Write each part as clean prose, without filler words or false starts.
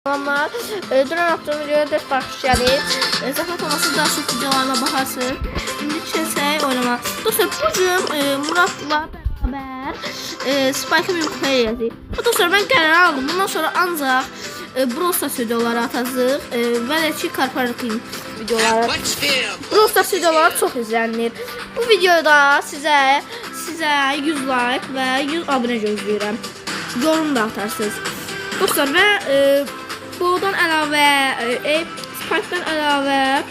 Ama dünən attığım videoya 4 baxış gəlir. Zəhmət olmasa daha çox videolarına baxarsın. İndi keçək oynamaq. Dostlar, bugün Muradla bərabər Spike'ı bir kupaya yazıyıq. Dostlar, mən qərar aldım. Bundan sonra ancaq Brawl Stars videoları atacağıq və də ki Karparatın videoları. Brawl Stars videoları çox izlənir. Bu videoda sizə 100 like və 100 abunə gözləyirəm. Yorum da atarsınız. Dostlar, və Bo'dan əlavə, Spike'dan əlavə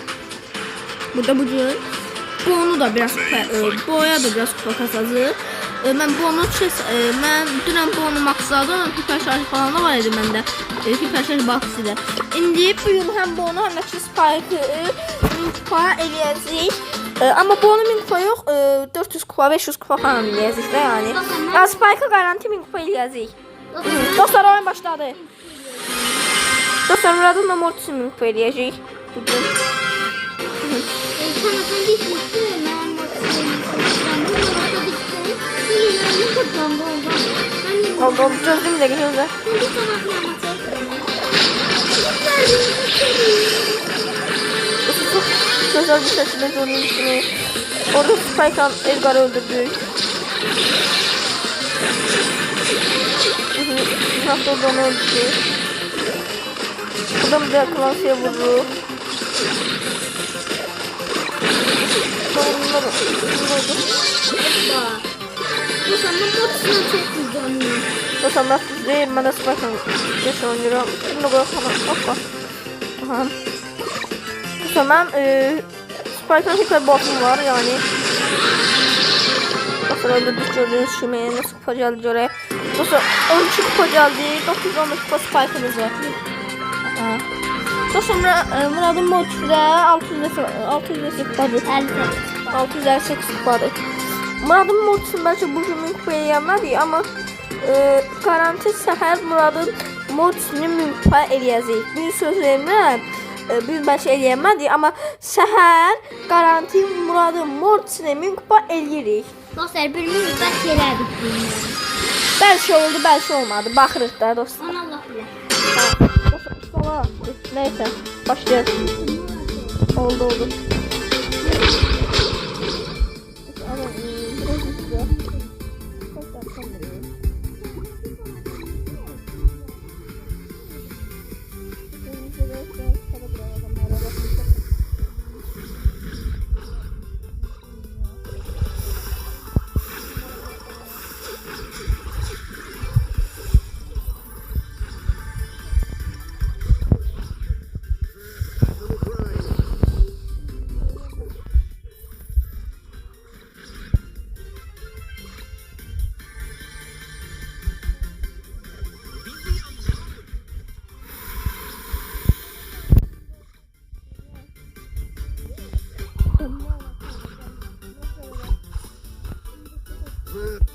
burada bugün Bo'nu da biraz Bo'ya da biraz kupa kasacağıq. Mən Bo'nu mən dünən Bo'nu maksadım, hiper şarj falan da var idi məndə. Hiper şarj box'ı da. İndi bugün həm Bo'nu həm də ki Spike'ı kupa eləyəcəyik. Amma Bo'nu 1000 kupa yox, 400 kupa, 500 kupa falan eləyəcəyik də yəni. Spike'ı garanti 1000 kupa eləyəcəyik. Dostlar, oyun başladı. Dostlar, Murad'ın da Mortis'ini kupa eləyəcəyik bugün. Oldu, gözüm de gözüm de. Çok güzel bir şekilde görüntüsünü. Orada Spike'an Edgar'ı öldürdük. Nasıl oldu onu öldürdük. Buradan bir de Clans'ya vurdu. Bunları vurdu. Bu sana Mortis'den çok güzel oynuyor. O zaman değil, ben de Spike'an geç oynuyorum. Şimdi bırakalım. Hoppa. Bu zaman Spike'an hiper buff'um var yani. Dostlar, öldürdük gördüğünüz gibi nasıl kupa geldi oraya. Dostlar, 12 kupa geldi. 915 kupa Spike'ımız var. Sonra Murad'ın Mortis'de 658 kupadır. 658 kupadır. Murad'ın Mortis'in belki bugün kupaya yenmədi, amma garanti səhər Murad'ın Mortis'ini 1000 kupa eləyəcəyik. Bir söz verirəm, bugün belki eləyənmədi, amma səhər garanti Murad'ın Mortis'ini 1000 kupa eləyirik. Dostlar, bir müddət elədik bunu. Belki oldu, belki olmadı. Baxırıq da dostlar. Onu Allah bilir. Neyse, başlayalım. Oldu.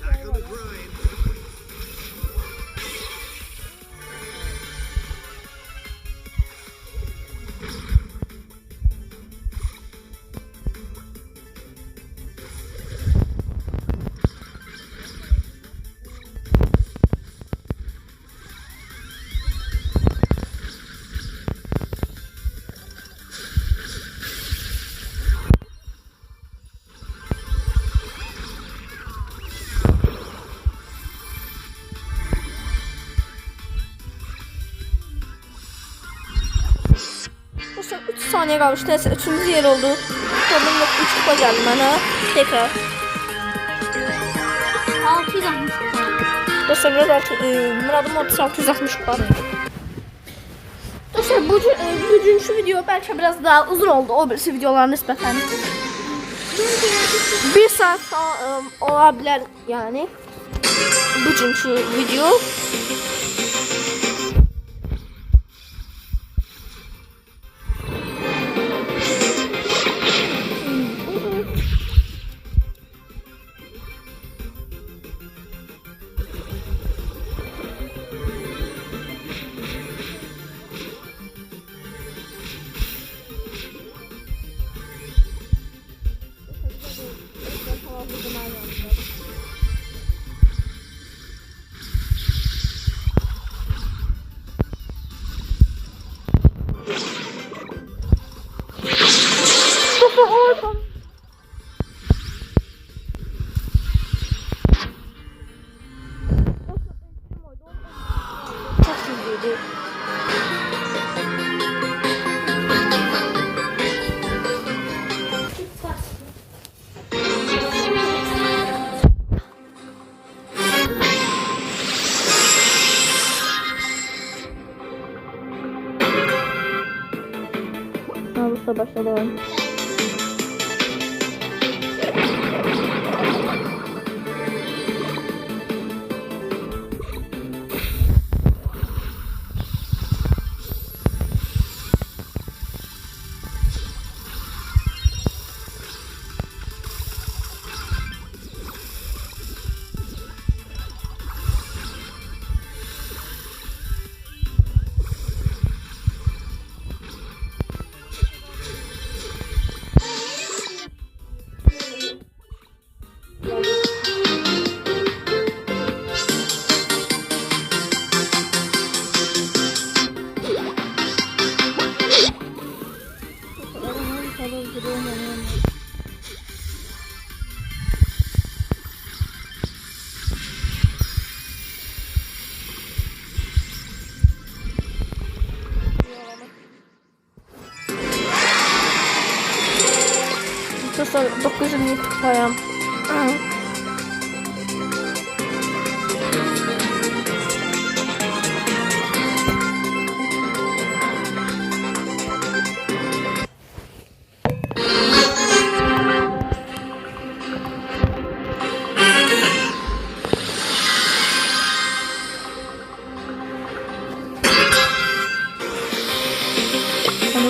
Back on the grind. Dostlar, 3 saniye kalmıştı. Neyse, 3. yer oldu. Problem yok, 3 kupa geldi bana. Tekrar. 660 kupa. Dostlar, Murad'ın Mortis 660 kupa. Dostlar, bugün şu video belki biraz daha uzun oldu. O birisi videolar nispeten. 1 saat olabilir yani. Bugünkü video. Ay. Çok iyiydi. Namusla başlayalım. Dostlar 9'un tıklayam.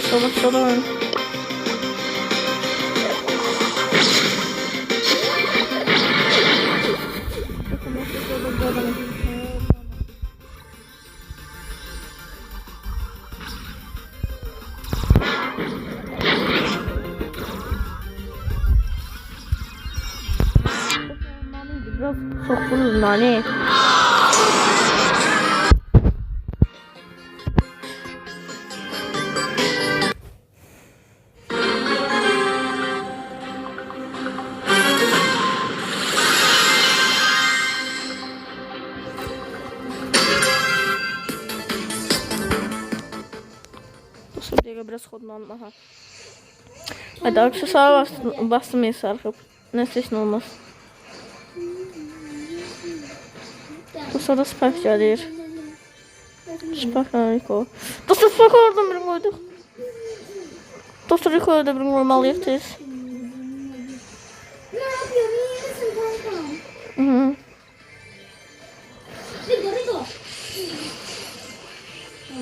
Başlayalım. Biraz soktunuz nane. Biraz kodlandım. Aha. Hadi aksesuar bastım sarkıp. Neyse olmaz. Bu sırada Spike gelir. Spike Rico. Dostlar Spike oradan birini koyduk. Dostlar Rico'ya da birini koymalıyız tez. Ne yapıyorsun? İyi misin kankam? Hı. Rico.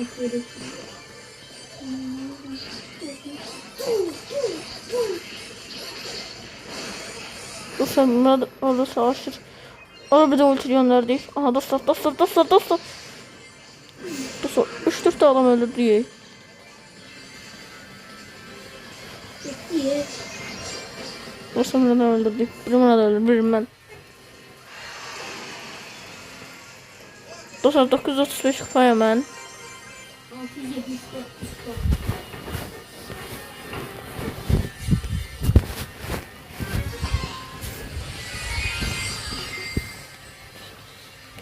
Aferin. Dostlar bunlar orada savaşır. Orada bir de ulti gönderdik. Aha dostlar. Dostlar 3-4 de adam öldürdü diye. Dostlar bunu da öldürdük. Biri buna da öldürdü. Birim ben. Dostlar 935 kupaya ben. 674.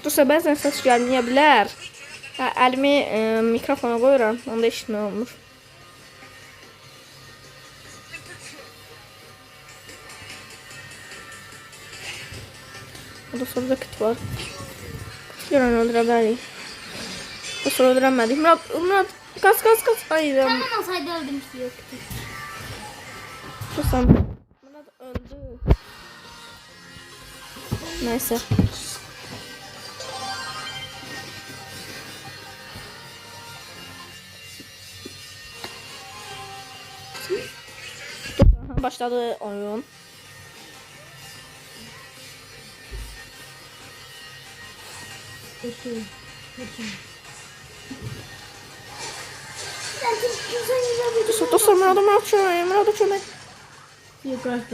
Dostlar bəzən səs gəlməyə bilər. Əlimi mikrofona qoyuram, onda eşitmə olmur. Dostlar burada kit var. Görən öldürə bilərik. Dostlar öldürəmədik. Murat, qaz. Hayır. Sen olmasaydı öldürmüştü yoktu. Dostlar Murat öldü. Neyse. Başladı oyun. Dostlar Murat çömek. Yukarıda.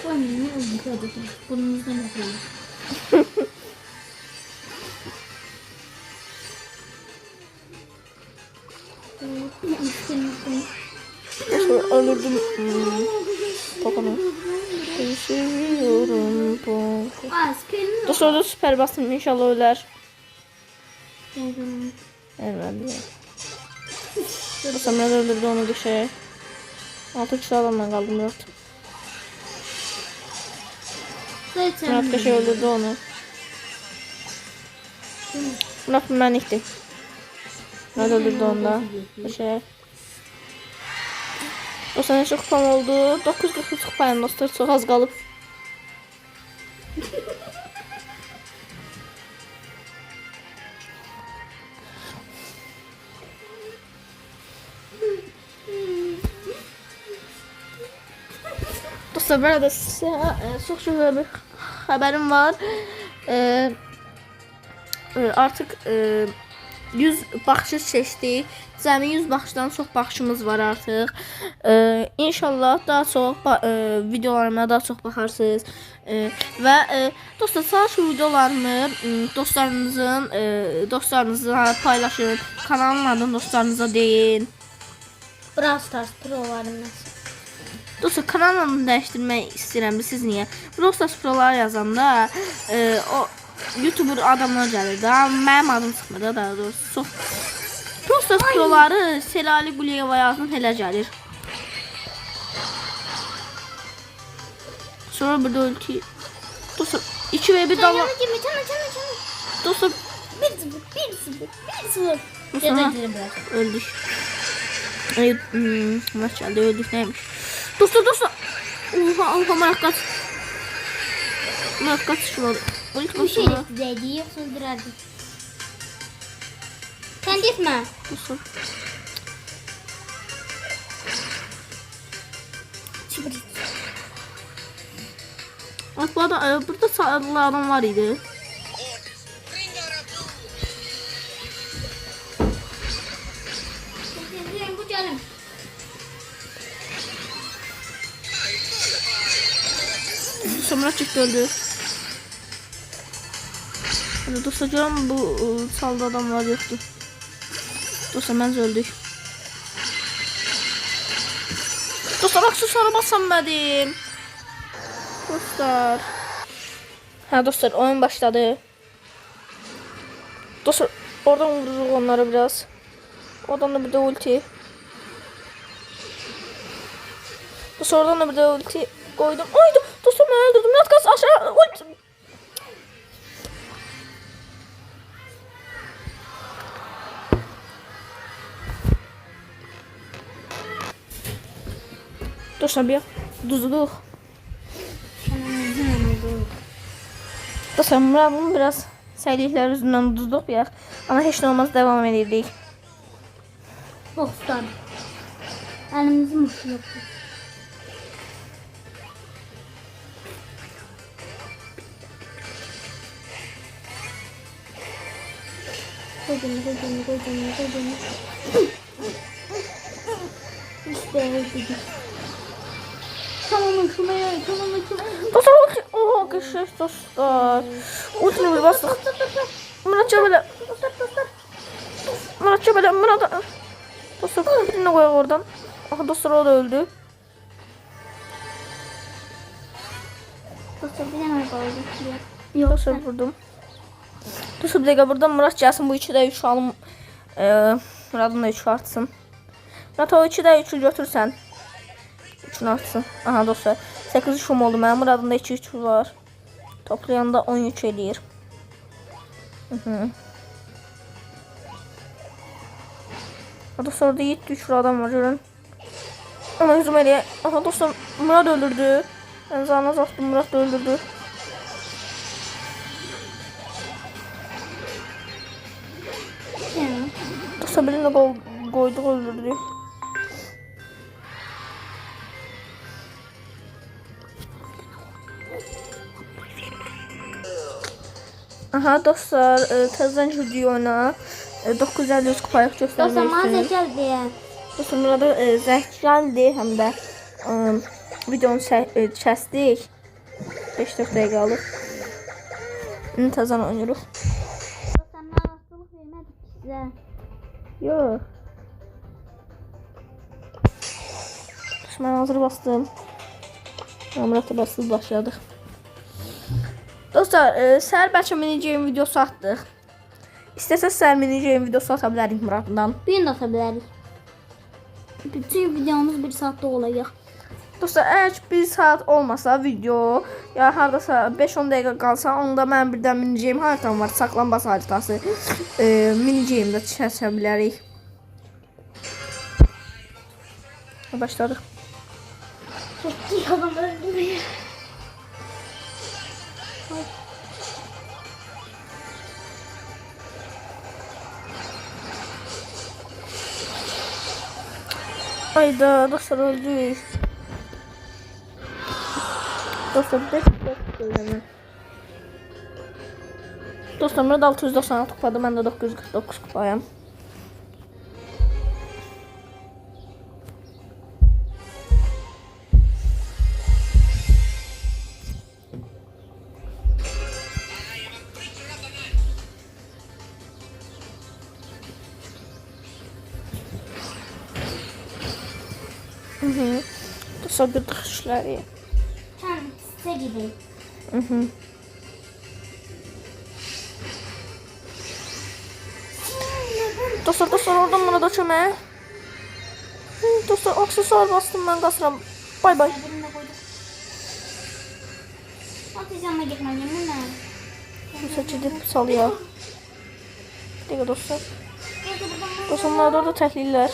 Oynayın ne oldu kadar? Burnunuzdan yapıyorum. Öldürdüm. Pokonu. Seviyorum Poco. Dostlar da süper bastım. İnşallah öler. Elbette. Dostlar Murat öldürdü onu düşe. 6 kişi adamdan kaldım 4. Murat kaşı öldürdü onu. Murat benlikti. Murat öldürdü onu da. Kaşı. Dostlar ne çok kupam oldu. 943 kupayım dostlar. Çok az kalıp. Dostlar burada size çok şöyle bir haberim var. Artık 100 baxış seçdik. Cəmi 100 baxışdan çox baxışımız var artıq. İnşallah daha çox videolarıma daha çox baxarsınız. Və dostlar sadəcə videolarımı dostlarınızla paylaşın. Kanalın adını dostlarınıza deyin. Brawl Stars prolarımız. Dostlar kanal adını dəyişdirmək istəyirəm. Siz niyə? Brawl Stars prolar yazanda o YouTuber adamlar gəlir də. Mənim adım çıxmır da daha doğrusu. Çox Brawl Stars proları Selali Quliyeva yazın elə gəlir. Sonra burada ulti. Dostlar 2v1 dala. Dostlar 1-0. Dostlar öldük. Maç geldi öldük neymiş? Dostlar. Oha Murat kaç. Murat kaç şurada. Bu şey dedi yoksa öldürerdik. Sen gitme. Dostlar. Bak burada sağlıklı adam var idi. Bu canım. Sonra çıktı öldü. Dostlar görəm bu salda adamlar yoktu. Dostlar mən öldük. Dostlar aksesuara basamədim. Dostlar. Ha dostlar oyun başladı. Dostlar oradan vururuq onları biraz. Oradan da bir de ulti. Dostlar oradan da bir de ulti koydum. Aydı dostlar ben öldürdüm. Murat kaç aşağı ulti. Dostlar bir duzluq. Dostlar Murat'ın biraz səyliklər üzündən duzluq bir. Ama heç nə olmaz devam edirdik. Dostlar. Elimizin muşu yoktu. Koydum. İşte öldük. Tamam. Dostlar ulti. Oha geçmiş dostlar. Ultini bir bastık. Murat çabala. Murat. Dostlar birini koyaq oradan. Aha dostlar o da öldü. Dostlar bir tane kaldı. Dostlar vurdum. Dostlar bir dakika buradan Murat gəlsin bu 2'də 3 alım. Murat'ın da 3 artsın. Murat o 2'də 3'ü götürsən. 3'ünü artsın. Aha dostlar 8 şum oldu. Mənim Murat'ın da 2-3 var. Toplayanda 13 eləyir. Dostlar orada 7-3 adam var görün. Ama hücum eləyə. Aha dostlar Murat öldürdü. Ben zanına zaftım Murat da öldürdü. Dostlar birini koyduk öldürdü. Aha dostlar təzədən video oyna. 950 kupayıq göstərmək Dostlar istəyirəm. mağaza geldi. Dostlar burada zəng gəldi həm də videonu kəsdik. 5-4 dəqiqə alır. İndi təzədən oynayırıq. Dostlar narahatlıq vermədik sizə. Yox. Yaxşı, mən hazır bastım. Muratla basıb başladıq. Dostlar, səhər bəlkə minigame videosu atdıq. İstəsəz səhər minigame videosu ata bilərik Muratla. Bir gün ata bilərik. Bütün videomuz 1 saatdə olacaq. Dostlar, əgər 1 saat olmasa video, ya hardasa 5-10 dəqiqə qalsa, onda mən birdən minigame haritam var, saklanmaz haritası. Minigame-də çəkə bilərik. Başladıq. Çok adam öldürüyor. Ayda dostlar öldük. Dostlar 5 dakika. Dostlar Murat 696 kupada, mən də 949 kupayam. Dostlar bir işləri. Sen size gideyim. Dostlar oradan bana da çömə. Dostlar aksesuar bastım, mən qasıram. Bay bay. Birinde koyduk. Ateş yanına gitmeyeceğim. Bu ne? Dostlar gidib salıyor. Bir dəqiqə dostlar. Geldi buradan. Dostlar bunlar da orada təhlillər.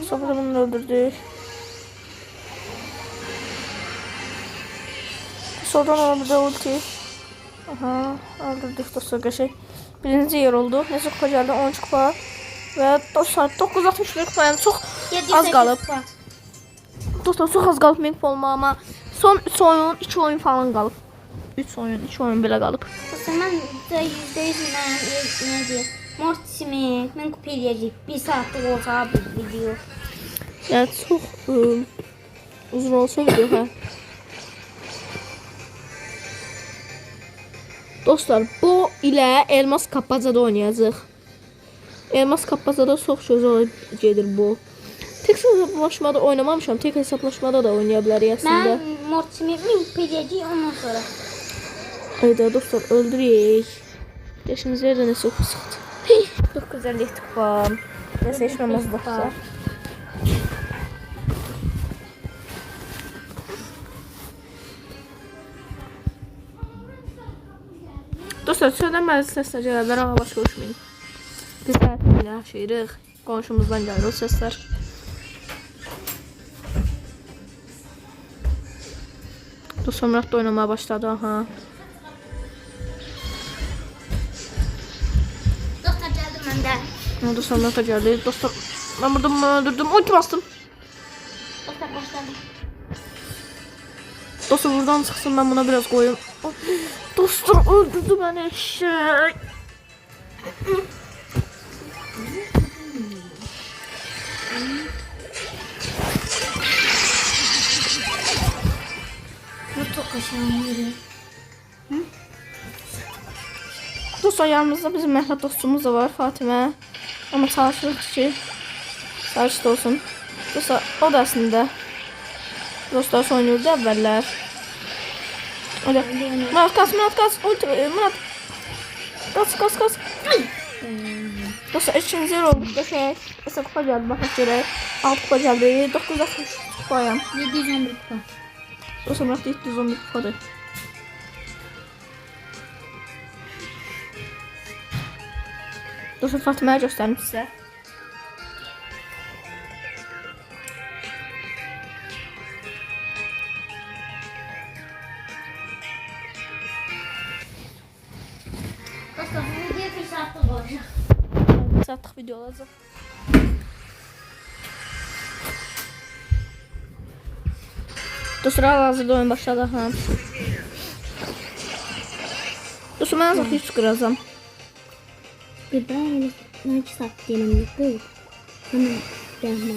Sonra bunu öldürdük. Sonradan orada ulti. Aha, öldürdük dostlar qəşəng. Birinci yer oldu. Neçə kupa gəldi? 13 kupa. Və dostlar 961 kupa, yəni çox az qalıb. Dostlar çox az qalıb 1000 kupa olmağa, amma son 3 oyun, 2 oyun falan qalıb. 3 oyun, 2 oyun belə qalıb. Mən %100 ne diyor? Mortisimi, mən kupa eləyəcək. 1 saatlik olsa bir video. Yəni çox uzun olsa video, hə. Dostlar, bu ilə Elmas Kapazada oynayacaq. Elmas Kapazada çox söz gedir bu. Tek hesaplaşmada oynamamışam, tek hesaplaşmada da oynaya bilərik əslində. Mən Mortisimi kupa eləyəcək ondan sonra. Hayda dostlar, öldürək. Yaşınız yerdə nəsə kupa sıxdı. 957 kupa. Nəsə heç olmaz dostlar. Dostlar, söyləməli səslər gəlirlər, amma başqa uçmayın. Biz tərəfində yaşayırıq. Qonşumuzdan gəlir o səslər. Dostlar, Murat da oynamaya başladı, aha. Dostlar geldim ben de. Dostlar, Murat da gəldi. Dostlar, mən burada bunu öldürdüm. Ulti bastım. Dostlar başladım. Dostlar, buradan çıxsın, mən buna biraz qoyum. Dostlar, öldürdü bəni eşək. Bu çok aşağıya. Dostlar, yanımızda bizim məhlət dostumuz da var, Fatimə. Amma çalışırıq ki, sarışd olsun. Dostlar, o da əslində. Dostlar, oynayırdı əvvəllər. Öyle. Murat kaç, ulti, Murat. Kaç. Dostlar, 2-0 oldu. Qəşəng. Mesela kupa gəldi, baxaq görək. 6 kupa gəldi, 960 kupayam. 711 kupa. Dostlar, Murat 711 kupadır. Dostlar, Fatiməyə göstərim sizə. Dostlar bu video 1 saatlik olacak. Saatlik video olacaq. Dostlar, hal-hazırda oyun başladı. Ha. Dostlar, mən azaq 3 qıracam. Bir ben ne saat diyelim yok. Bunu yapma.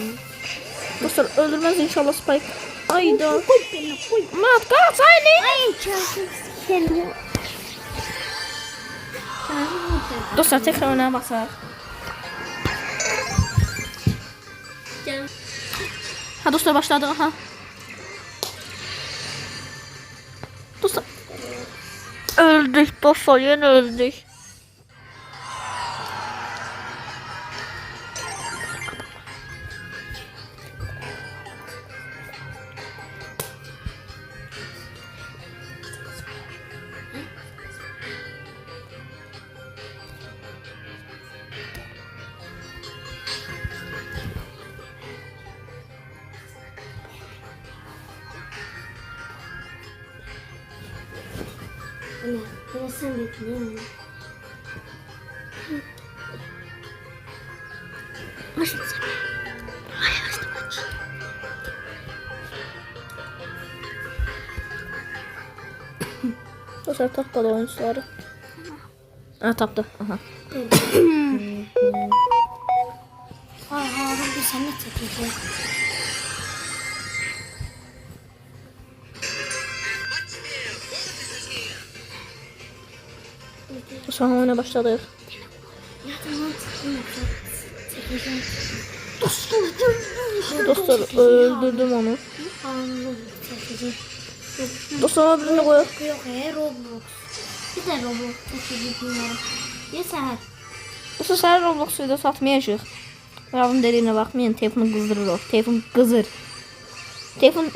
Dostlar, öldürməz inşallah Spike. Ayda. Koy beni koy. Murat kaç ayne. Ay çarptım seni. Dostlar tekrar oynaya basar. Gel. Ha dostlar başladı. Aha. Dostlar. Öldük dostlar yine öldük. Anne, biraz sen bekle. Başla sen. Ay açtım aç. Dostlar tapkalı oyuncuları. Ha taptı. Aha. Ay Harun bir sen ne çekecek? Şu an oyuna başladık. Ya tamam çekeceğim. Dostlar öldürdüm onu. Harun çekeceğim. Dostlar birini koyuyor. Yok Roblox. Bir de Roblox çekeceğim bilmiyorum. Ya Seher. Dostlar sen Roblox videosu atmayacak. Ravın dediğine bakmayın. Telefonu kızdırır o. Telefon kızır. Telefon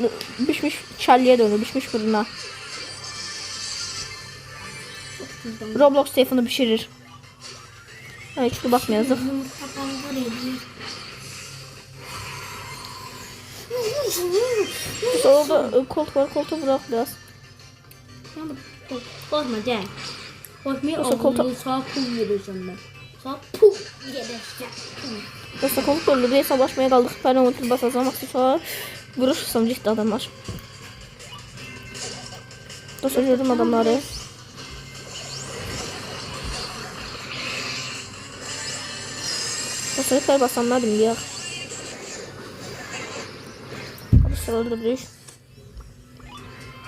pişmiş çalıya dönüyor. Pişmiş fırına. Roblox telefonu pişirir. Ay şurada bakmayalım. Orada koltuk var. Koltuğu bırak biraz. Korkma gel. Korkmayı Nasıl koltuk? sağ pul vereceğim ben. Sağ pul vereceğim. Dostlar koltuk öldü diye savaşmaya kaldık. Ben onu basacağım. Aksesuar. Vuruşsam ciddi adamlar. Dostlar gördüm adamları. Dostlar hep basanlardım ya. Dostlar öldürdük.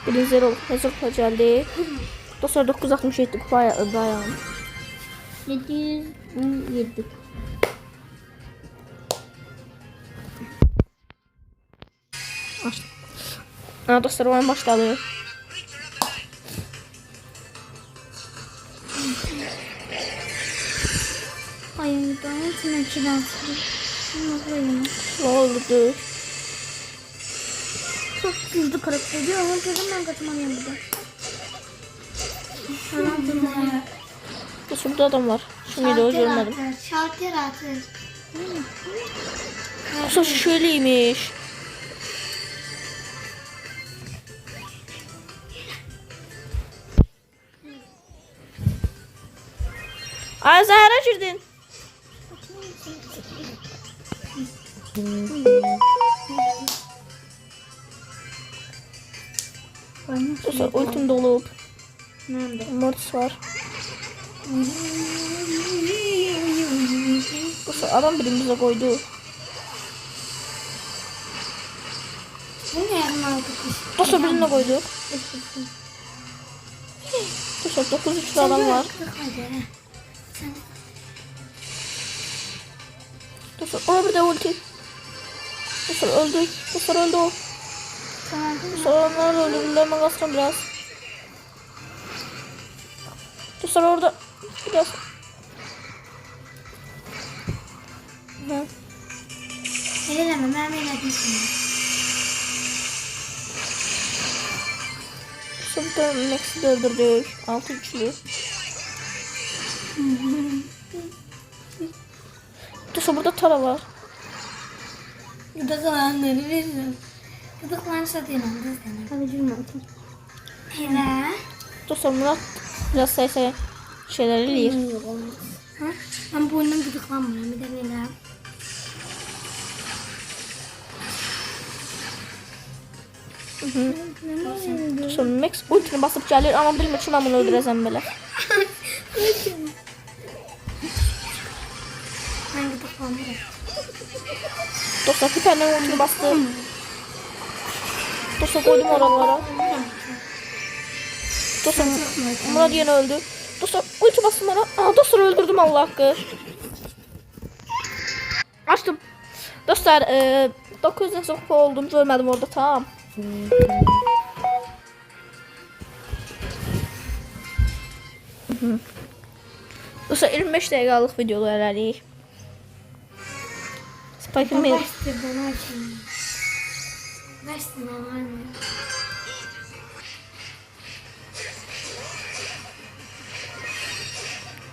Birinci zero hazır geldi. Dostlar 967 bayağı. 707. Açtım. Ha dostlar oyun başladı. Ay ben sana çırarsın. Ne oldu? Çok hızlı karakter diyor ama dedim ben kaçmalıyım burada. Şurada adam var. Şu videoyu görmedim. Şalter atır. Dostlar şöyleymiş. Ay Zahra girdin. Dostlar ultim dolu. Nerede? Mortis var. Dostlar adam birimize koydu. Bu ne yanına Dostlar birine koyduk. Dostlar 9-3 adam var. Dostlar ona bir de ulti. Dostlar öldü. Dostlar öldü o. Dostlar onlar öldü. Bunlarına kalsın biraz. Dostlar orada biraz. Hı. Eleme mermiyle atmışsın. Sonra Max'i de öldürdük. 6 üçlü. Dostlar burada Tara var. Gıdıklananları veririm. Gıdıklanırsa dinlendir seni. Tabii cümletim. Hele. Dostlar Murat biraz saysa şeyler eləyir. Ha? Ben bu oyundan gıdıklanmıyorum. Bir de böyle. Dostlar Max ultini basıp gelir ama bilmir ki ben bunu öldürəcəm belə. Ben gıdıklanmıyorum. Dostlar Hiper'le ultini bastı. Dostlar koydum oralara. Dostlar Murat yine öldü. Dostlar ulti bastım bana. Aa, dostlar öldürdüm Allah hakkı. Açtım. Dostlar 900 kupa oldum. Görmedim orada tamam. Dostlar 25 dakikalık videolar elədik. Spike'ın bir...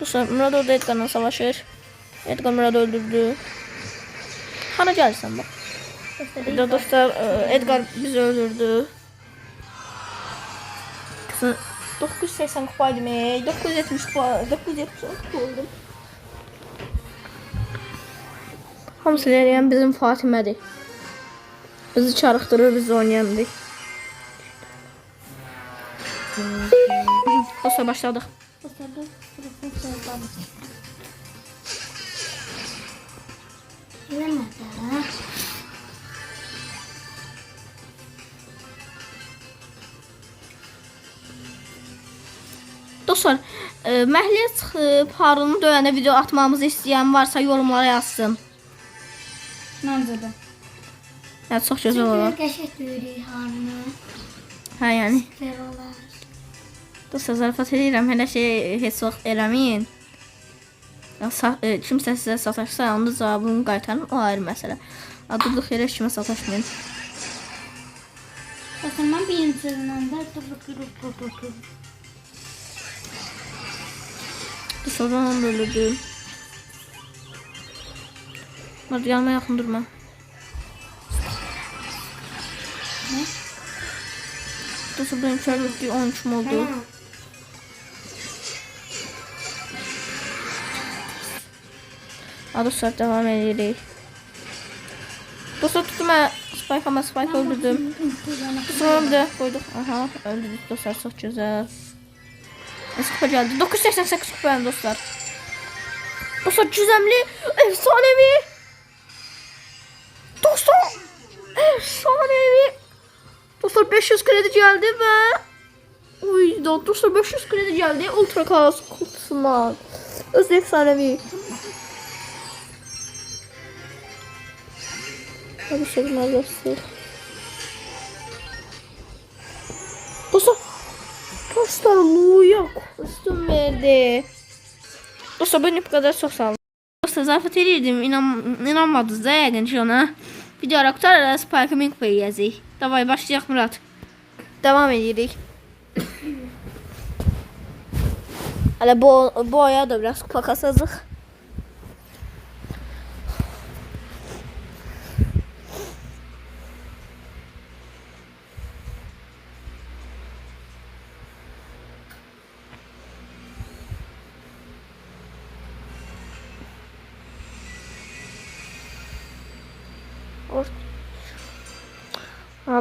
Dostlar Murat orada Edgar'la savaşır. Edgar Murat'ı öldürdü. Hana gelsen bak. Burada dostlar Edgar bizi öldürdü. Kızın 980 kupaydım. 970 kupa. 970 kupa oldum. Hamısı eləyən bizim Fatimədir. Bizi çarıqdırır, biz oynayamadık. Dostlar başladık. Dostlar, məhliyə çıxıb Harun'un döyəndə video atmamızı istəyən varsa yorumlara yazsın. Məncə də. Yəni çox gözəl olar. Qəşəng döyürük Harun'u. Hə, yəni. Süper olar. Dostlar, zarafat edirəm, hələ şey heç vaxt eləməyin. Kimsə sizə sataşsa, onda cavabını qaytarın, o ayrı məsələ. Durduk yerə kimə sataşmayın. Dostlar, mən birincisindən də durduk. Sonra onu öldürdüm. Hadi yanıma yakın durma. Ne? Dostlar benim çarpıklı 13 oldu. Dostlar devam edelim. Dostlar tuttum ben Spike ama Spike öldürdüm. Sonra da koyduk. Aha öldürdük dostlar, çok güzel. Kupa geldi. 988 kupa dostlar. Dostlar cüzemli, efsanevi. Dostlar efsanevi. Dostlar 500 kredi geldi ve dostlar 500 kredi geldi. Ultra kaos kutusundan. Öz efsanevi. Hadi şeyler göster. Dostlar Lu'ya kostüm verdi. Dostlar ben bu kadar çok sağ olun. Dostlar zarafat edirdim, inanmadınız da yəqin ki ona. Video aktararaq Spike'ı min kupaya yazıyıq. Davay başlayaq Murat. Devam edirik. Hələ bu aya da biraz kupa kasacaq.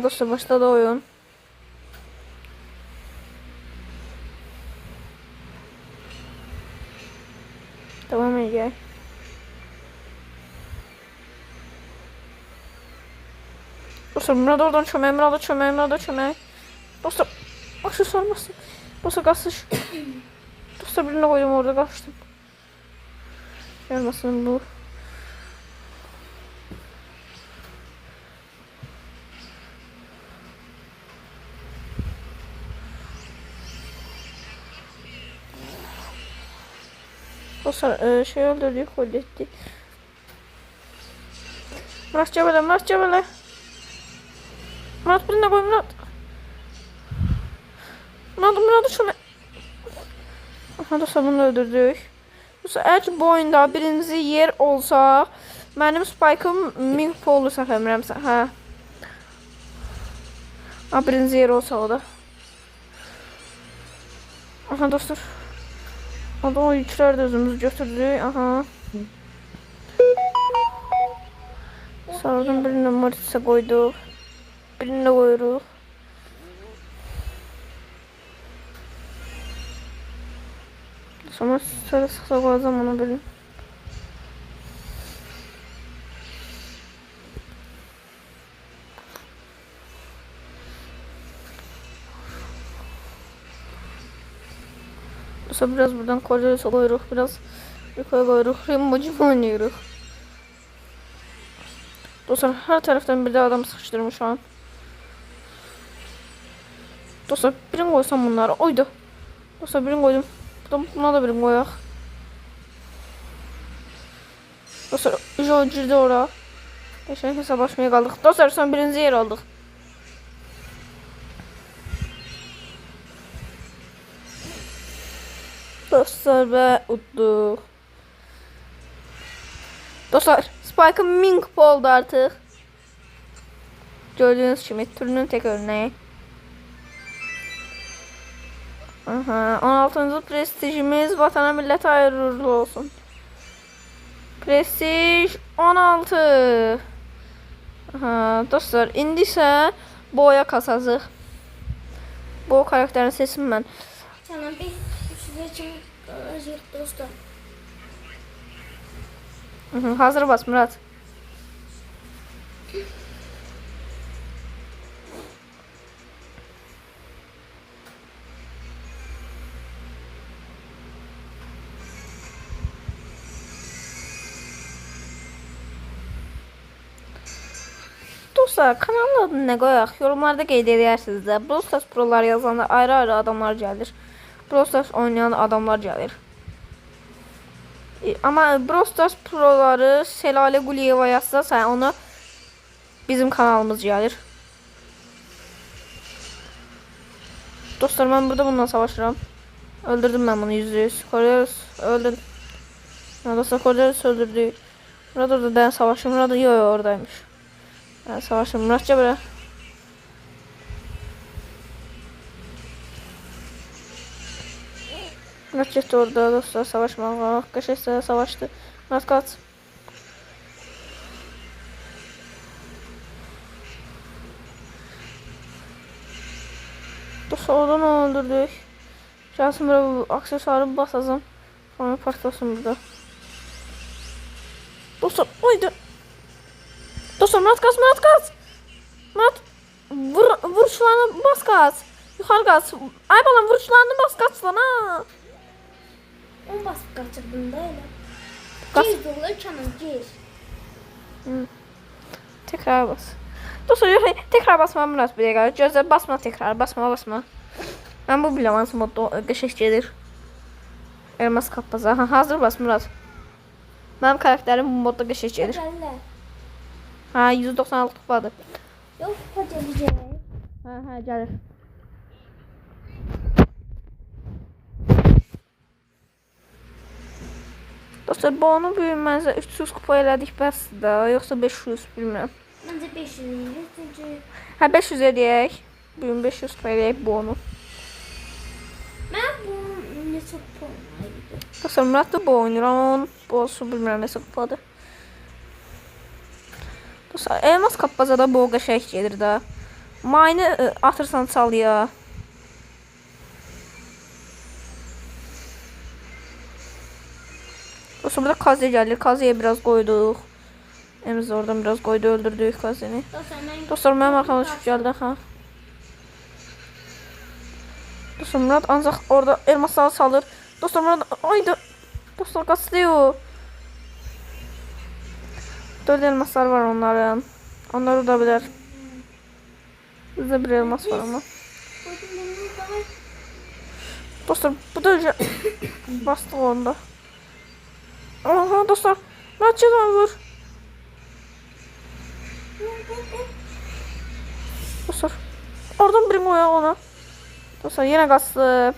Dostlar başladı oyun. Devam ediyor. Dostlar Murat oradan çömeği, Murat'a çömeği. Dostlar aksesuar basın. Dostlar kasış. Dostlar birine koydum orada, kaçtım. Gelmesin bu. Dostlar şey öldürdük, hallettik. Murat cebele. Murat birine koy Murat. Murat'ı şuna. Aha dostlar bunu öldürdük. Dostlar eğer ki bu oyunda birinci yer olsa benim Spike'ım 1000 kupa olur səhv etmirəmsə. Hə. Birinci yer olsa o da. Aha dostlar. O yükler de özümüzü götürdük. Aha. Sonradan birine Maritsa koyduk. Birine koyuruq. Sonra şöyle sıksa koyacağım onu birine. Dostlar biraz buradan Cordelis'e koyuyoruz. Biraz yukarı koyuyoruz. Rimbo'cum oynuyoruz. Dostlar her taraftan bir de adam sıkıştırmış şu an. Dostlar birini koysam bunları. Oydu. Dostlar birini koydum. Buna da birini koyak. Dostlar Jo girdi oraya. Geçen hesaplaşmaya kaldık. Dostlar son birinci yer aldık. Dostlar ve uttuk. Dostlar Spike'ın Mink oldu artık. Gördüğünüz gibi türünün tek örneği. Aha, 16. prestijimiz vatana millete hayırlı olsun. Prestij 16. Aha, dostlar indi ise boya kasazıq. Bu karakterin sesim ben. Sana bir size için kalacak dostlar. Hazır bas Murat. Dostlar kanalın adını ne koyaq? Yorumlarda qeyd edərsiniz də. Brawl Stars prolar yazanda ayrı-ayrı adamlar gəlir. Brawl Stars oynayan adamlar gəlir. Ama Brawl Stars proları Selale Guliyeva yazsa onu bizim kanalımız gəlir. Dostlar ben burada bundan savaşıram. Öldürdüm ben bunu %100. Cordelis öldün. Dostlar Cordelis öldürdü. Burada orada ben savaşım. Burada yo oradaymış. Ben savaşım. Muratça böyle. Murat gitti orada dostlar savaşmağa. Arkadaşlar savaştı. Murat kaç. Dostlar oradan öldürdük. Şansım böyle aksesuarı basacağım. Sonra partlasın burada. Dostlar oydu. Dostlar Murat kaç. Murat vuruşlarını bas kaç. Yukarı kaç. Ay balam vuruşlarını bas kaç lan ha. On basıp kaçırdım da öyle. Kaç. Gir dolar canım gir. Tekrar bas. Dostlar yok tekrar basma Murat bir dəqiqə. Gözlə basma tekrar. Basma. Ben bu bilemez modda qəşəng gelir. Elmas kappaza. Ha, hazır bas Murat. Benim karakterim bu modda qəşəng gelir. Gelirler. Ha 196 kupadır. Yok kaçıracağız. Ha gəlir. Dostlar bu onu büyümənizə 300 kupa elədik bəsdir də. Yoxsa 500 bilmirəm. Bence 500 lira. Ha 500 eləyək. Bugün 500 kupa eləyək bu onu. Ben bu ne çok puanlaydı. Dostlar Murat da bu oynayır ama bu olsun bilmirəm neçə kupadır. Dostlar elmas kappazada bu qəşəng gelir də. Mayını atırsan çalıya. Dostlar burada Kaze gelir. Kaze'ye biraz koyduk. Emz oradan biraz koydu öldürdük Kaze'ni. Dostlar benim arkamda çıkıp geldi ha. Dostlar Murat ancak orada elmasları salır. Dostlar Murat aydı. Dostlar kaçlıyor. 4 elmaslar var onların. Onlar udabilir. Bizde bir elmas var ama. Dostlar bu da önce bastık onda. Aha dostlar. Murat cezan vur. Dostlar. Oradan birini koyaq ona. Dostlar yine kastı.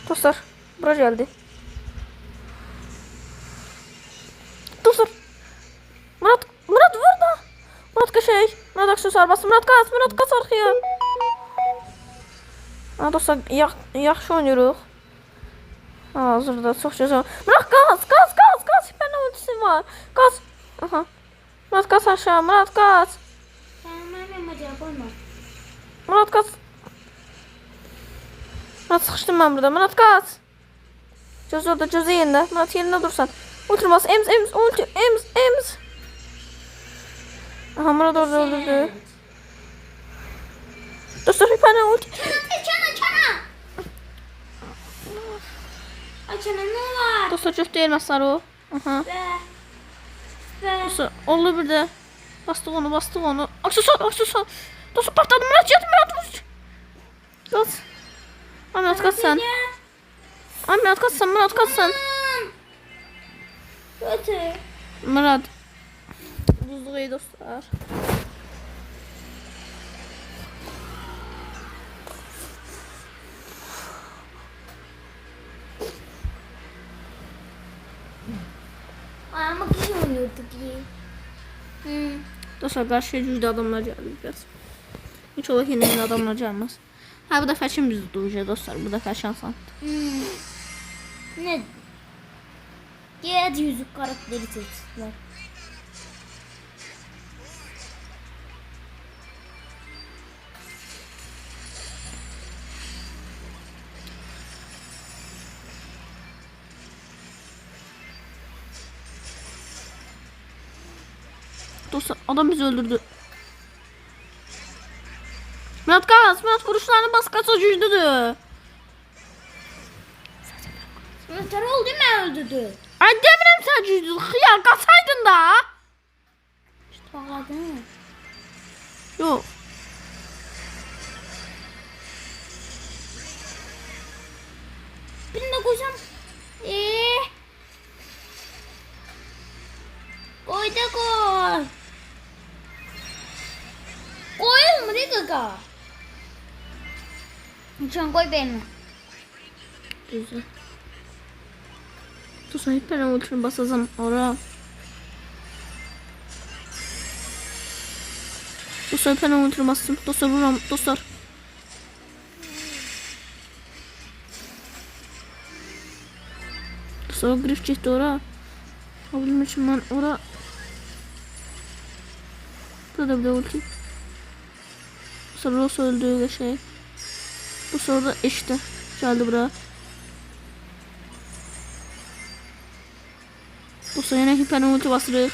Dostlar bura geldi. Dostlar. Murat vur da. Murat kaçay. Murat aksesuar bastı. Murat kaç arkaya. Ha dostlar yaxşı oynayırıq. Hazırda çox gözəl. Murat kaç. Hiperlə ultisi var. Kaç. Aha. Murat kaç aşağı. Murat kaç. Ben macera koyma. Murat kaç. Murat sıkıştım ben burada. Murat kaç. Göz orada, gözü yerində. Murat yerində dursan. Oturmaz. Ems, ulti. Ems. Aha, Murat orada öldürdü. Dostlar, hüpələ ulti. Çana. Ay çana ne var? Dostlar, göz deyilməzlər o. Aha. Ve. Dostlar, oldu bir də. Bastıq onu. Aksesuar. Dostlar, patladı. Murat yedi. Kaç. Ay, Murat kaç sen. Murat kaç sen. Kötü. Murat. Duzluğu iyi dostlar. Ama kişi oynuyorduk ya. Dostlar, karşıya cüzde adamlar geldi biraz. Hiç ola ki yeni adamlar gelmez. Ha, bu da fəşim bizi duyacaq dostlar. Bu da fəşan sant. Ne? Gel yüzük karakteri seçtiler. Dostlar, adam bizi öldürdü. Murat kaç. Murat vuruşlarını bas, kaç, o cüzdüdür. Sınıflar oldu mu öldürdü? Ay, demirəm sən cüzdür. Xiyar, qaçaydın da. İşte bağladın. Yok. Birini de koysam. Koy da koy. Koyun mu ne kaka? Lütfen koy benim. Güzel. Dostlar, hep ben ultimi basacağım ora. Dostlar, hep ben ultimi bastım. Dostlar, vuram. Dostlar. Dostlar, o grif getdi ora. O bilmir için ben ora. Burada bir de ulti. Dostlar, Rosa öldü ve şey. Dostlar, orada işte. Geldi buraya. Dostlar, yine hiper ulti basırıq.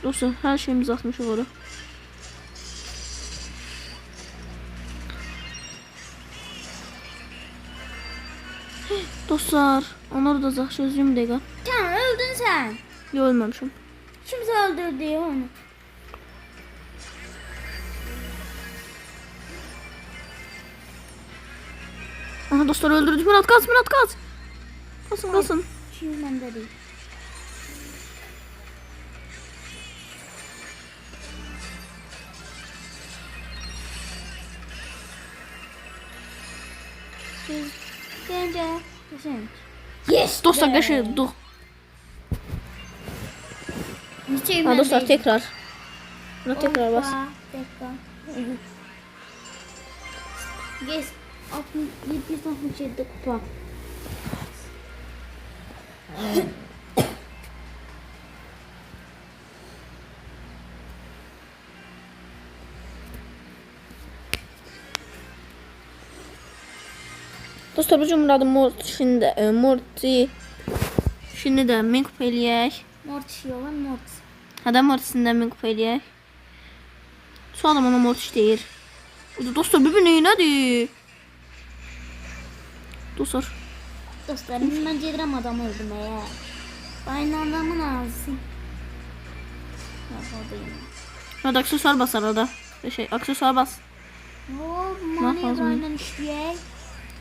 Dostlar, her şeyimiz atmışıq ora. Dostlar, onları da zah çözüm dəqiqə. Tamam öldün sen. Yo, ölməmişim. Kimse öldürdü onu. Aha, dostlar, öldürdük. Murat kaç. Kasın. Human da değil. Bence kesin. Yes. Dostlar, qəşəng. Ha, dostlar, tekrar. Buna tekrar bas. Tekrar. Yes. 767 kupa. Dostlar, bu cümlədə Morty şimdi də min kupa eləyək. Mortis yola Mortis. Hə, Mortisində min kupa eləyək. Şu adam ona Mortis deyir. Dostlar, bir neyinədir? Dostlar. Dostlarım ben gedirəm adamı öldürməyə. Aynı adamın ağzı. Hadi aksesuar bas arada. Şey, aksesuar bas. O manevrayla işləyək.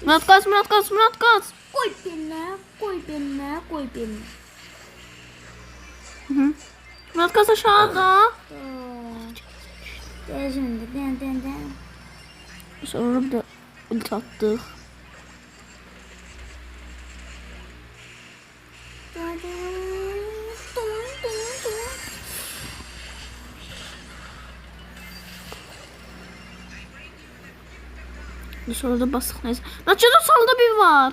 Murat kaç. Koy benimle. Hı. Murat kaç aşağıda. Gözümde den. Sonra bir de ulti attık. Sonra da bastık neyse. Nacho'da salda bir var.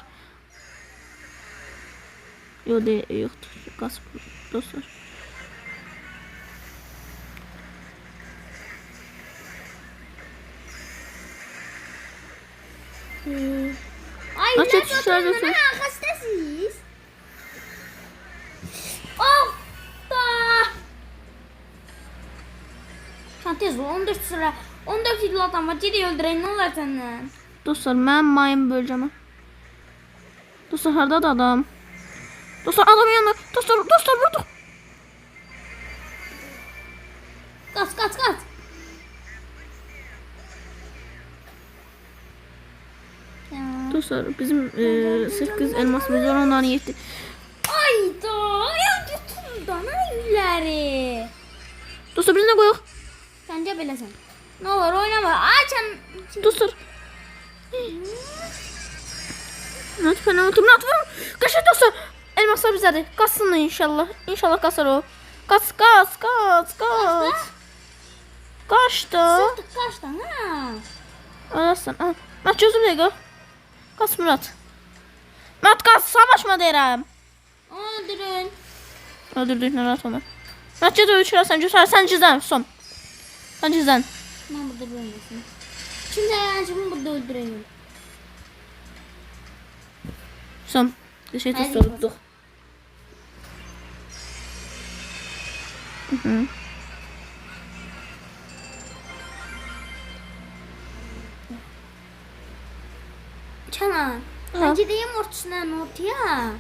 Yok değil, yoktur. Gaz dostlar. Ay, Aç, ne aç, şuraya oturun, götür. ha, hastasıyız. Of da. Sen tez ol, 14 sıra. 14 yıl adam var, ciddi öldüreyim, ne olur senden? Dostlar, mən mayın böləcəm. Dostlar, hardadır adam? Dostlar, adam yanına. Dostlar, vurduq. Kaç, kaç, kaç. Ya. Dostlar, bizim 8 elmasımız var, ondan 7. Ay da, ya götür da, ne yüzleri? Dostlar, birinə qoyaq. Sence bilesin. Ne olur oynama. Açan. Dostlar. Murat fena otur. Murat vur. Kaçır dostlar. Elmaslar bizədir. Qaçsın inşallah. İnşallah qaçar o. Qaç. Qaçdı. Sırtık kaçtan ha. Arasın. Murat gözüm dəqiqə. Qaç Murat. Murat qaç. Savaşma deyirəm. Öldürün. Öldürdük Murat onu. Murat gecə ölçürəsən. Sən cizən. Son. Sən cizən. Ben burada ölmesin. Şimdi ayağımı burada öldüreyim. Son. Şey Hadi test olduq. Kenan. Ben gideyim ortasından ortaya.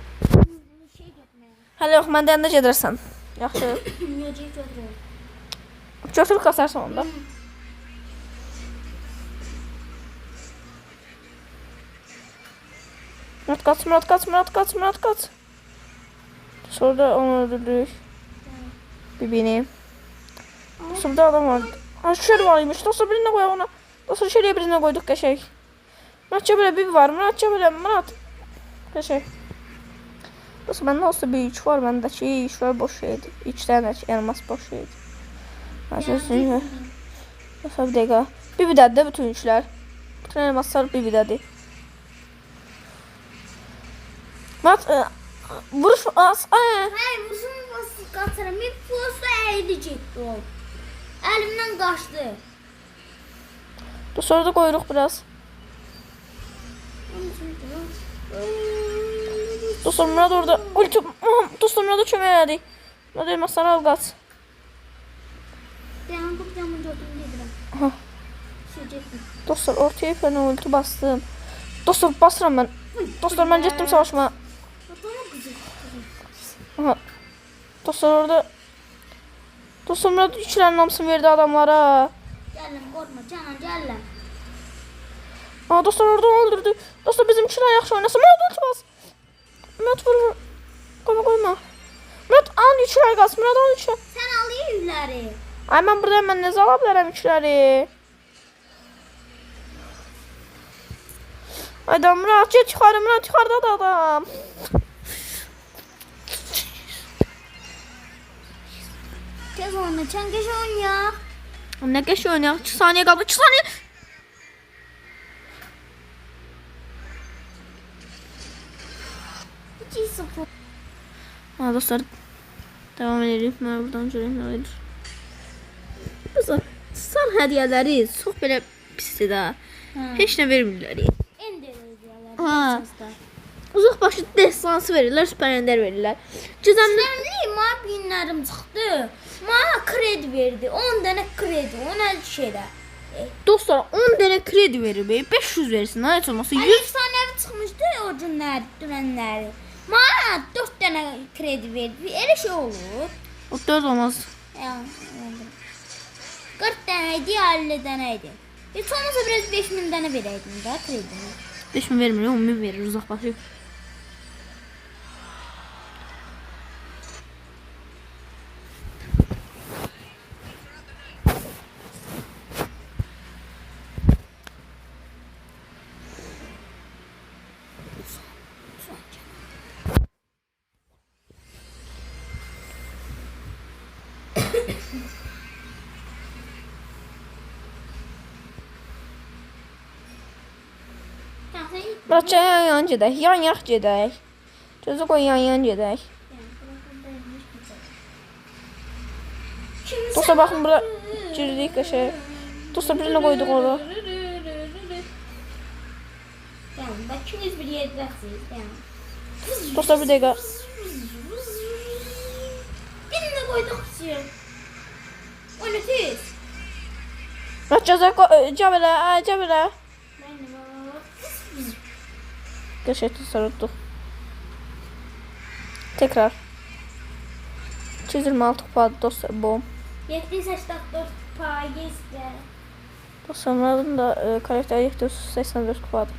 Şey götürmeye. Hələ yox, mən deyəndə gedirsən. Yaxşı. Yiyeceği götüreyim. Götürüb qaçarsan onda. Murat kaç. Sonra da onu öldürdük. Bibini. Sonra adam var. Ha şöyle varmış. Dostlar birine koy ona. Dostlar şöyle birine koyduk kaşık. Muratça böyle bibi var. Murat. Kaşık. Dostlar bende olsa bir üç var. Bendeki üç var boş şeydi. 3 tane elmas boş şeydi. Dostlar bir dakika. Bibi'de de bütün üçler. Bütün elmaslar Bibi'dedir. Murat vuruş az. Hayır, vursun basit kaçırım. Bir posta eğilecek o. Elimden kaçtı. Sonra da koyuruq biraz. Dostlar Murat orada ulti. Dostlar Murat'a kömək elədik. Murat elmasları al qaç. Ben bu camı gördüm dedim. Aha. Sürecektim. Dostlar ortaya fena ulti bastım. Dostlar basıram ben. Dostlar ben getdim savaşma. Fotoğraf güzel. Aha. Dostlar orada. Dostlar Murat üçlərin hamısını verdi adamlara. Gelin korkma Canan gelin. Aa dostlar orada öldürdü. Dostlar bizimkiler yaxşı oynasın. Murat ulti bas. Murat vur. Koyma. Murat al üçlər qaz. Murat al üçlər. Sen al yüzleri. Ay mən burada hemen necə ala bilərəm üçləri? Ayda Murat get yuxarı. Murat yuxarıda da adam. Tez oyna sen geç oyna. Nə qəşəng oynayaq. 2 saniyə qaldı. 2 saniyə. İki sıfır. Ha dostlar. Devam edelim. Mən buradan göreyim nə olur. Dostlar, sar hədiyyələri çox belə pisdir də. Heç nə vermirlər. En dereceler. Ha. Uzaq başı destansı verirlər, süper ender verirlər. Cüzəmli Önemli ma günlerim çıktı. Ma kredi verdi. 10 tane kredi. O ne şeyler. dostlar 10 dənə kredi verir. 500 versin. Ha heç olmasa 100. Efsanevi çıkmıştı o günler, dünenler. Ma 4 tane kredi verdi. Öyle şey olur. O 4 olmaz. Ya, 40 taneydi, 50 taneydi. Hiç olmazsa biraz 5000 tane vereydim da kredini. 5000 vermir, 10.000 verir uzaq başı. Murat yan gedək. Yan gedək. Gözü qoy yan gedək. Dostlar baxın bura girdik qəşəng. Dostlar birini qoyduq ora. Tamam. alalım. Bak 201 yerdəsiniz. Yəni. Dostlar bir dəqiqə. Birini də qoyduq içiyor. 13. Cəza Cəbilə, Cəbilə. Gerçekten sarıldık. Tekrar. 226 kupa dostlar bu. 784 payızda. Dostlarımın da karakteri 784 kupadır.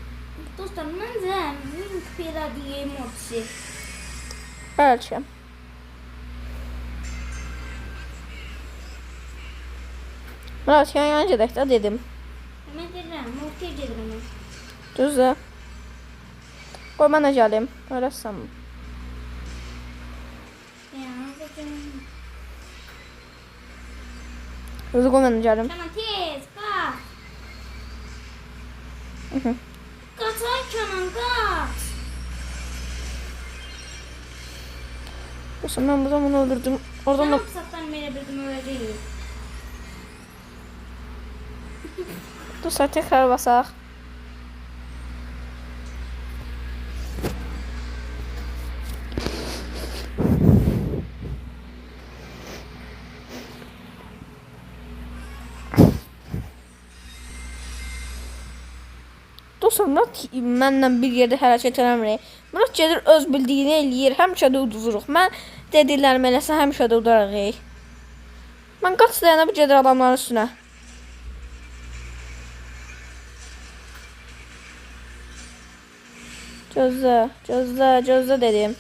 Dostlar məncə min kupera diyeyim otisi. Belki. Murat yan gedək də dedim. Mən deyirəm, ortaya gedirəm. Düzdür. Qoy mən də gəlim. Öyrətsəm. Özü qoy mən də gəlim. Tamam tez, qaç. Qaç ay Kenan, qaç. Dostlar mən buradan bunu öldürdüm. Oradan da... Mən pusatdan mənə bildim, öyle değil. Dostlar tekrar basaq. Dostlar Murat mənlə bir yerdə hərəkət eləmir. Murat gedir öz bildiyini eləyir. Həmişə də uduzuruq. Mən dediklərimi eləsə həmişə də udarıq. Mən qaç dayanıb gedir adamların üstünə. Gözlə dedim.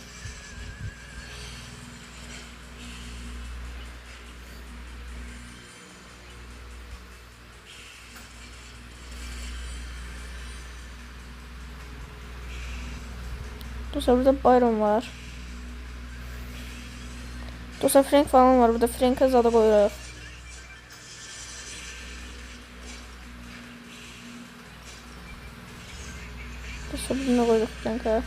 Dostlar burada Byron var. Dostlar Frank falan var. Burada Frank'a zada koyuyoruz. Dostlar bunu koyduk Frank'a. Nice.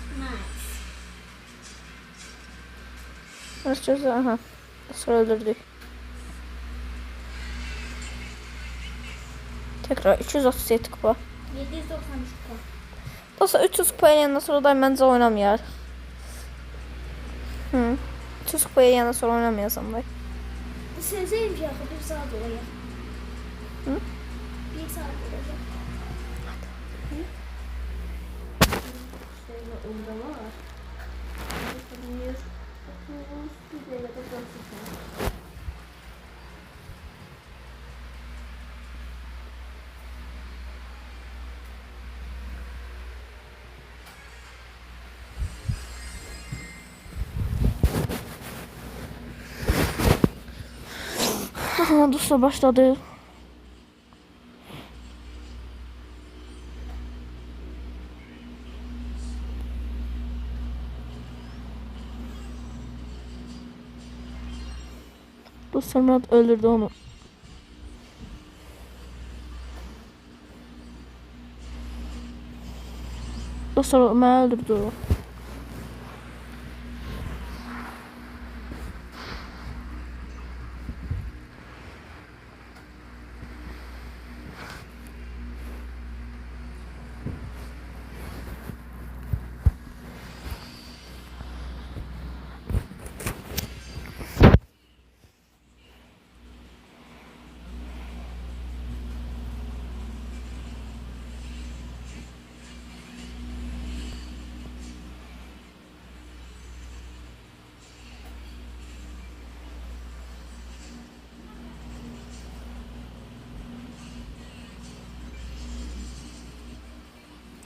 Burası çözü. Aha. Dostlar öldürdük. Tekrar 337 kupa. 793 kupa. Dostlar 300 kupaya yanında sonra da bence oynamayar. 300 kupaya yanında sonra oynamayasam da. Bu sözeyim ki yaxı 1 saat olacaq. 1 saat olacaq. Şöyle onda var. Aha, dostlar başladı. Dostlar Murat öldürdü onu. Dostlar beni öldürdü o.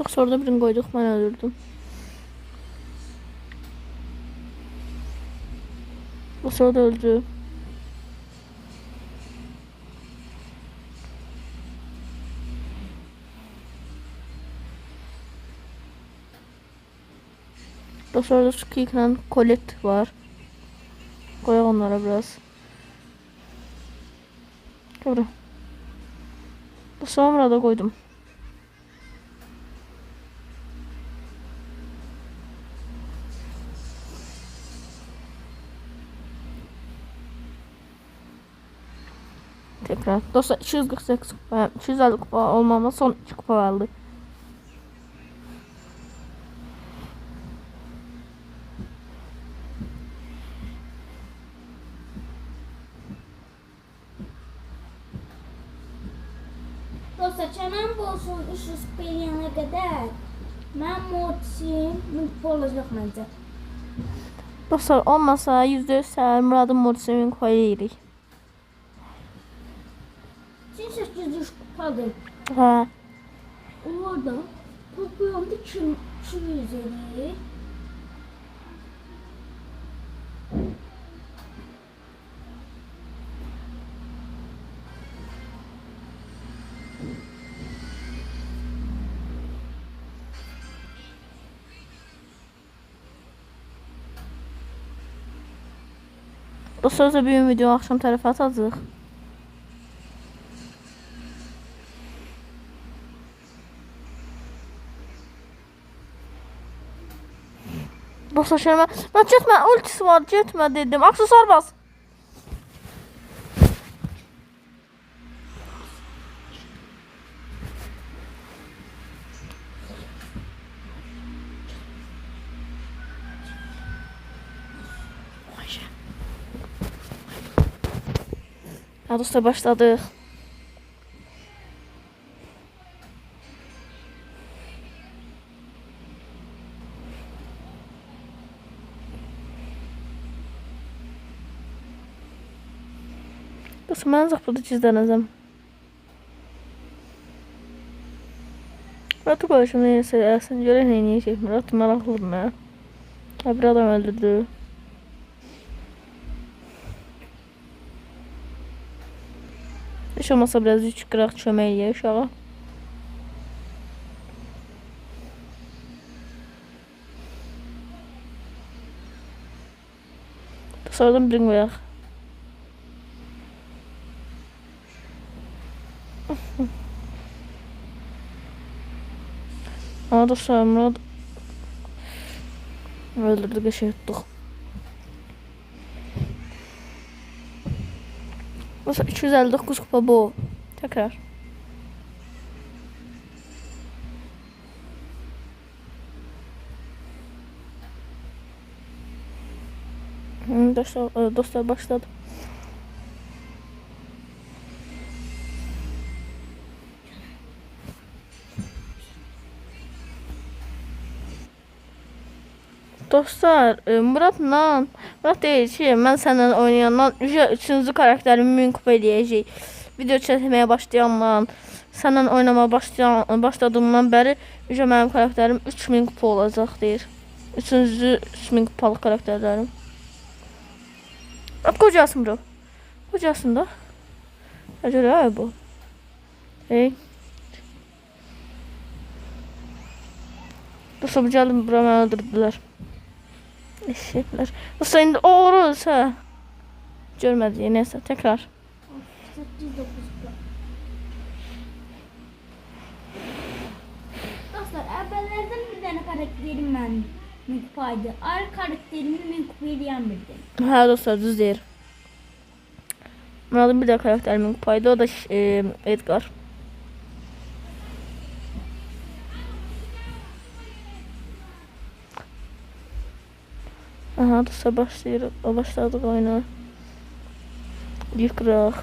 Sonra da birini koyduk, ben öldürdüm. O sonra da öldü. Sonra da Squeak'la Colette var. Koyalım onlara biraz. Doğru. Sonra da koydum. Tekrar. Dostlar 248 kupa, 250 kupa olmama son 2 kupa kaldı. Dostlar, çənəm bolsun, iş eləyənə qədər mən Mortisin mümkün olacaq məncə. Dostlar, olmasa %100 Muradın Mortisini koyuyoruz. 1800 kupadır. Hə. Onlar da toplayanda 200 edir. Dostlar, da bir video akşam tərəfə atacaq. Dostlar, şeymə, mən getmə, ultisi var, getmə dedim. Aksesuar bas. Ha, dostlar, başladıq. Dostlar, mən ancaq burada gizlənəcəm. Murat'ı konuşum neyse gelsin. Görək neyi çək. Murat maraqlıdır mənə. Bir adam öldürdü. Heç olmasa biraz yük qıraq çömək eləyək uşağa. Sonradan birini qoyaq. Ama dostlar, Murad öldürdük, eşeği tuttuk. Dostlar, 259 kupa bu. Tekrar. Dostlar başladı. Dostlar, Murat deyir ki, mən səndən oynayandan 3-cü karakterimi 1000 kupa eləyəcək. Video çəkməyə başlayandan, səndən oynamaya başladığımdan bəri mənim karakterim 3000 kupa olacaq deyir. 3-cü 3000 kupalıq karakterlərim. Qocasın bro. Qocasın da. Acaba bu. Hey. Dostlar, bu gəldim, bura məni öldürdülər. Eşekler. Dostlar, indi o olursa görmədik, neyse, tekrar. 809 kupa. Dostlar, əvvəllərdən bir dənə karakterim mən kupaydı. Ar karakterimi mən kupa eləyən birdim. Hə dostlar, düz deyir. Muradın bir də karakterimin kupaydı, o da Edgar. Aha, dostlar, başladık oyuna. Yıkıraq.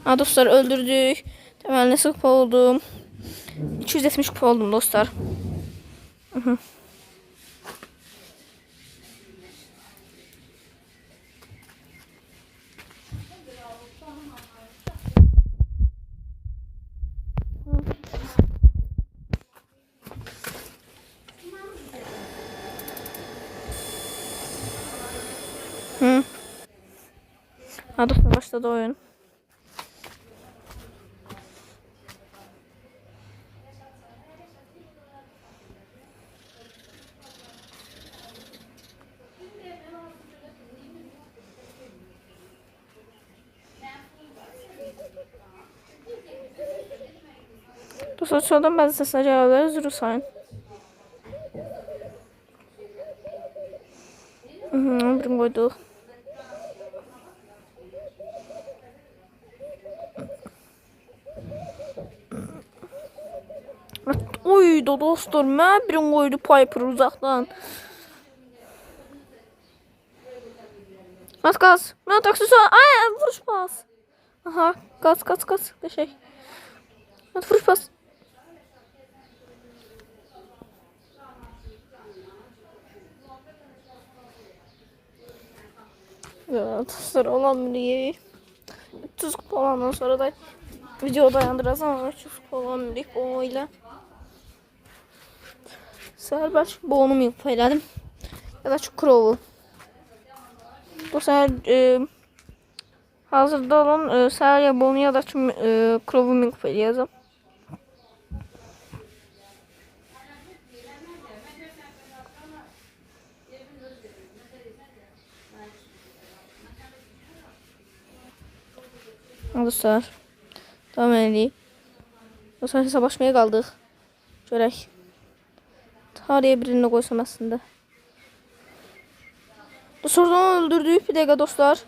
Ha dostlar, öldürdük. Deməli, neçə kupa oldum? 270 kupa oldum dostlar. Ha dostlar, başladı oyun. Dostlar, sonradan bəzi səslər cavabları üzrü sayın. Birini qoyduq. Oy da dostlar, mən birini qoydu Piper uzaqdan. Murat qaz. Murat aksesuar. Ay vuruş pas. Aha qaz. Qəşəng. Murat vuruş pas. Evet, sıra olan biri. 300 kupa olandan sonra da video dayandıracağız ama 300 kupa olan biri o ile. Səhər bəlkə boğunumu yupa elədim. Ya da ki krovu. Bu səhər hazırda olan səhər ya boğunu ya da ki krovu yupa eləyəcəm. Dostlar, devam edelim. Dostlar hesablaşmaya qaldıq. Görək. Tarihe birini qoysam əslində. Dostlar onu öldürdük. Bir dəqiqə dostlar.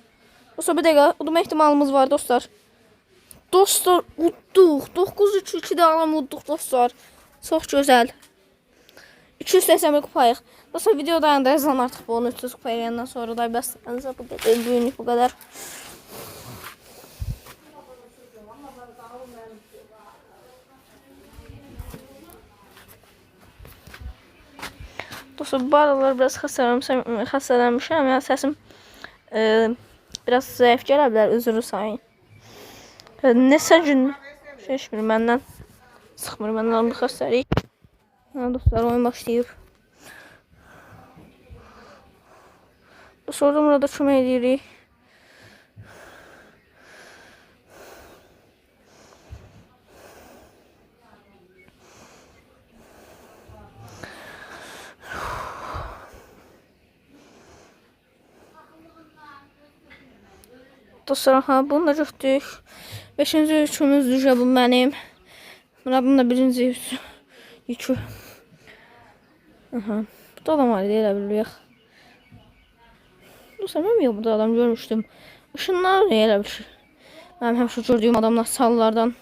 Dostlar bir dəqiqə udma ehtimalımız var dostlar. Dostlar udduq. 9-3-2 də alam udduq dostlar. Çox gözəl. 281 kupayıq. Dostlar video dayandıracağım artıq bu 300 kupa eləyəndən sonra da bəs bu qədər böyünlük bu qədər. Dostlar bu aralar biraz xəstələnmişəm. Yəni səsim biraz zəif gələ bilər, üzrü sayın. Neçə gün şişmir məndən. Sıxmır məndən bu xəstəlik. Dostlar oyun başlayır. Dostlar burada kömək edirik. Dostlar bunu da götürdük. 5-ci yükümüz düşə bu mənim. Bunun da 1-ci yükü. Aha. Bu da adam var elə bilirik. Dostlar mən burada adam görmüşdüm. Işınlar elə bir şey. Mənim həmişə gördüyüm adamlar sallardan.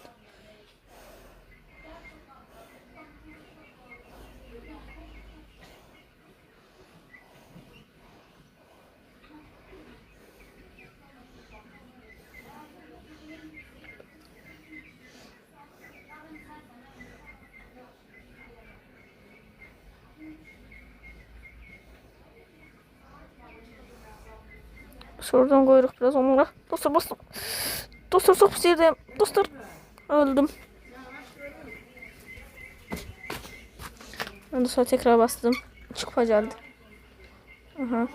Şuradan koyuyoruz biraz onlara. Dostlar bastım. Dostlar çok pis yerdeyim. Dostlar öldüm. Ben de sonra tekrar bastım. Çıkıp geldi. Aha.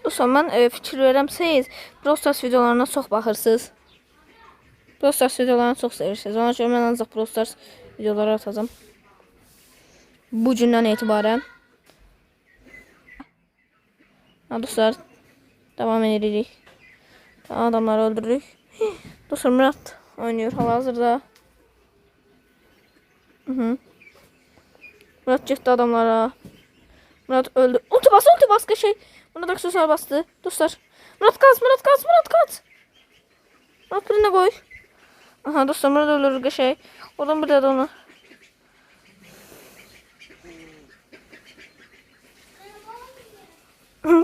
Dostlar mən fikir verirəm, siz Brawl Stars videolarına çox baxırsınız. Brawl Stars videolarını çox sevirsiniz. Ona görə mən ancaq Brawl Stars videoları atacağım. Bu gündən etibarən. Dostlar devam edirik. Adamları öldürürük. Dostlar Murat oynuyor hal-hazırda. Murat getdi adamlara. Murat öldü. Ulti bas şey. Murat aksesuar bastı. Dostlar. Murat kaç. Murat birine koy. Aha dostlar Murat öldürür şey. Oradan bir de onu.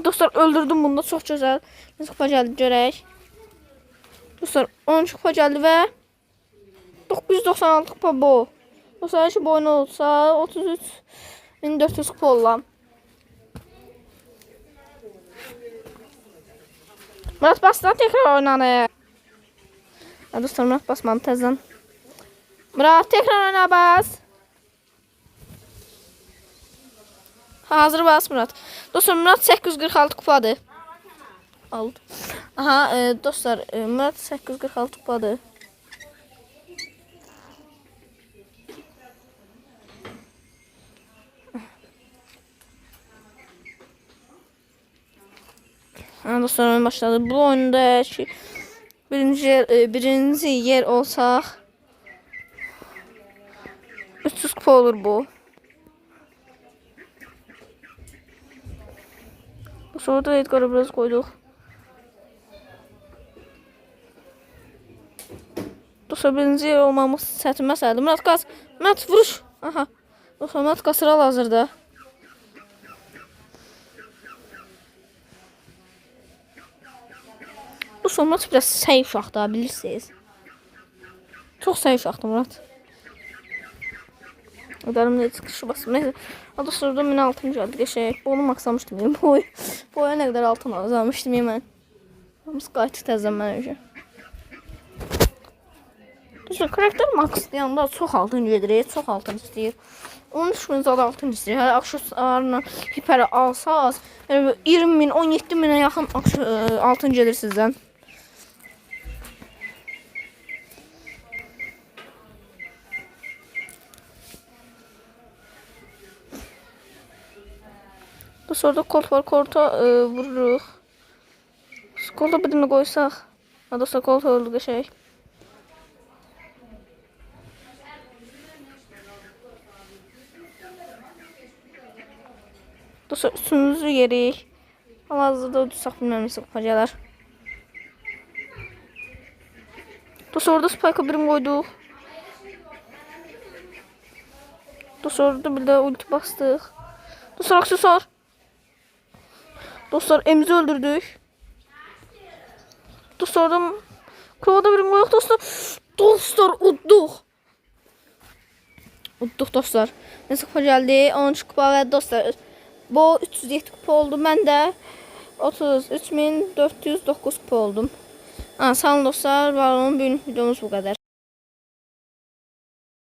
Dostlar öldürdüm bunu da çok güzel. Nasıl kupa geldi görək. Dostlar 13 kupa geldi ve 996 kupa bu. Dostlar şu boyun olsa 33.400 kupa olan. Murat basdan tekrar oynanır. Dostlar Murat basmadı tezden. Murat tekrar oyna bas. Hazır bas Murat. Dostlar Murat 846 kupadır. Aldı. Aha dostlar Murat 846 kupadır. Dostlar oyun başladı. Bu oyunda birinci yer olsaq 300 kupa olur bu. Sonra da Edgar'ı biraz koyduk. Dostlar birinci yer olmamız çətin məsələdir. Murat qaz. Murat vuruş. Aha. Dostlar Murat qasır hal-hazırda. Dostlar Murat biraz səy uşaqdır, bilirsiniz. Çox səy uşaqdır Murat. Ödərim nə çıxışı basım. Neyse. Dostlar da 1006 gəldi qəşəng. Bunu maksamışdım ya. Boya nə qədər altın almışdım ya mən. Hamısı qayıtdı təzədən mən önce. Dostlar karakter max yanında çox altın gedir. Çox altın istəyir. Onun üçün zada altın istəyir. Hələ aksesuarla hiperi alsaz 20 bin, 17 minə yaxın altın gelir sizdən. Sonra da kolt var. Kolta vururuq. Kolta birini qoysaq. Dostlar kolt oldu qəşəng. Dostlar üçüncü yerik. Hal-hazırda udursaq bilməm neçə kupa gələr. Dostlar orada spike'a birini qoyduq. Dostlar orada bir də ulti bastıq. Dostlar aksesuar. Dostlar Emzi öldürdük. Dostlar oradan Krova'da birini qoyuq dostlar. Dostlar udduq. Udduq dostlar. Neçə kupa gəldi? 13 kupa və dostlar bu 307 kupa oldu. Mən də 33.409 kupa oldum. Sağ olun dostlar. Var olun. Bugün videomuz bu qədər.